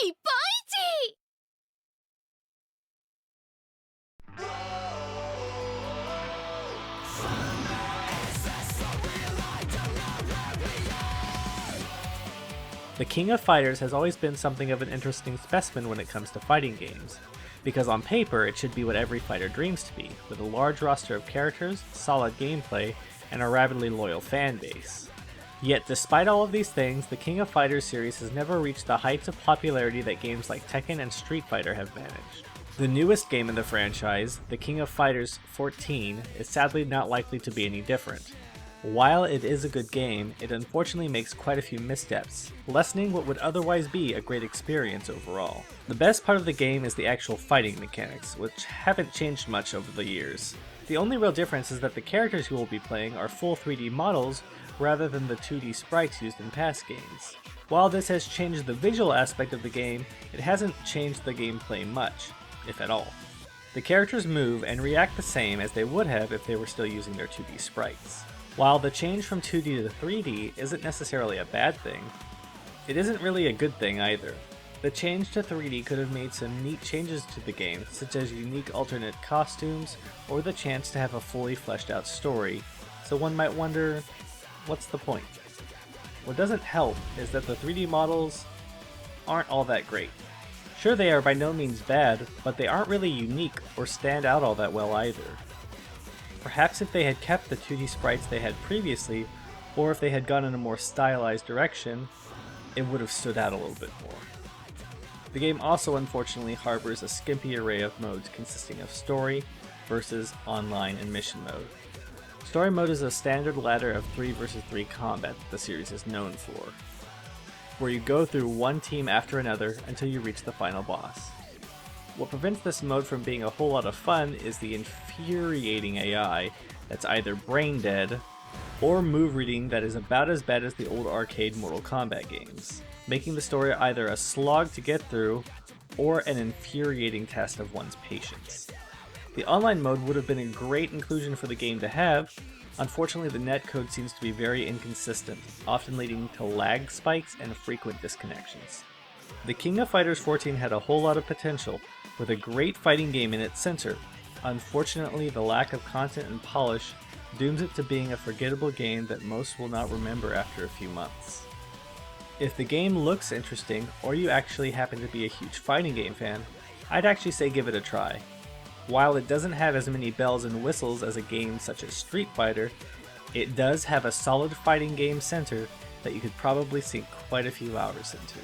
日本一。 The King of Fighters has always been something of an interesting specimen when it comes to fighting games, because on paper it should be what every fighter dreams to be, with a large roster of characters, solid gameplay, and a rabidly loyal fan base. Yet despite all of these things, the King of Fighters series has never reached the heights of popularity that games like Tekken and Street Fighter have managed. The newest game in the franchise, the King of Fighters XIV, is sadly not likely to be any different. While it is a good game, it unfortunately makes quite a few missteps, lessening what would otherwise be a great experience overall. The best part of the game is the actual fighting mechanics, which haven't changed much over the years. The only real difference is that the characters you will be playing are full 3D models rather than the 2D sprites used in past games. While this has changed the visual aspect of the game, it hasn't changed the gameplay much, if at all. The characters move and react the same as they would have if they were still using their 2D sprites. While the change from 2D to 3D isn't necessarily a bad thing, it isn't really a good thing either. The change to 3D could have made some neat changes to the game, such as unique alternate costumes, or the chance to have a fully fleshed out story, so one might wonder, what's the point? What doesn't help is that the 3D models aren't all that great. Sure, they are by no means bad, but they aren't really unique or stand out all that well either. Perhaps if they had kept the 2D sprites they had previously, or if they had gone in a more stylized direction, it would have stood out a little bit more. The game also unfortunately harbors a skimpy array of modes consisting of story, versus, online, and mission mode. Story mode is a standard ladder of 3 vs 3 combat that the series is known for, where you go through one team after another until you reach the final boss. What prevents this mode from being a whole lot of fun is the infuriating AI that's either brain dead, or move reading that is about as bad as the old arcade Mortal Kombat games, making the story either a slog to get through, or an infuriating test of one's patience. The online mode would have been a great inclusion for the game to have. Unfortunately, the netcode seems to be very inconsistent, often leading to lag spikes and frequent disconnections. The King of Fighters XIV had a whole lot of potential, with a great fighting game in its center. Unfortunately, the lack of content and polish dooms it to being a forgettable game that most will not remember after a few months. If the game looks interesting, or you actually happen to be a huge fighting game fan, I'd actually say give it a try. While it doesn't have as many bells and whistles as a game such as Street Fighter, it does have a solid fighting game center that you could probably sink quite a few hours into.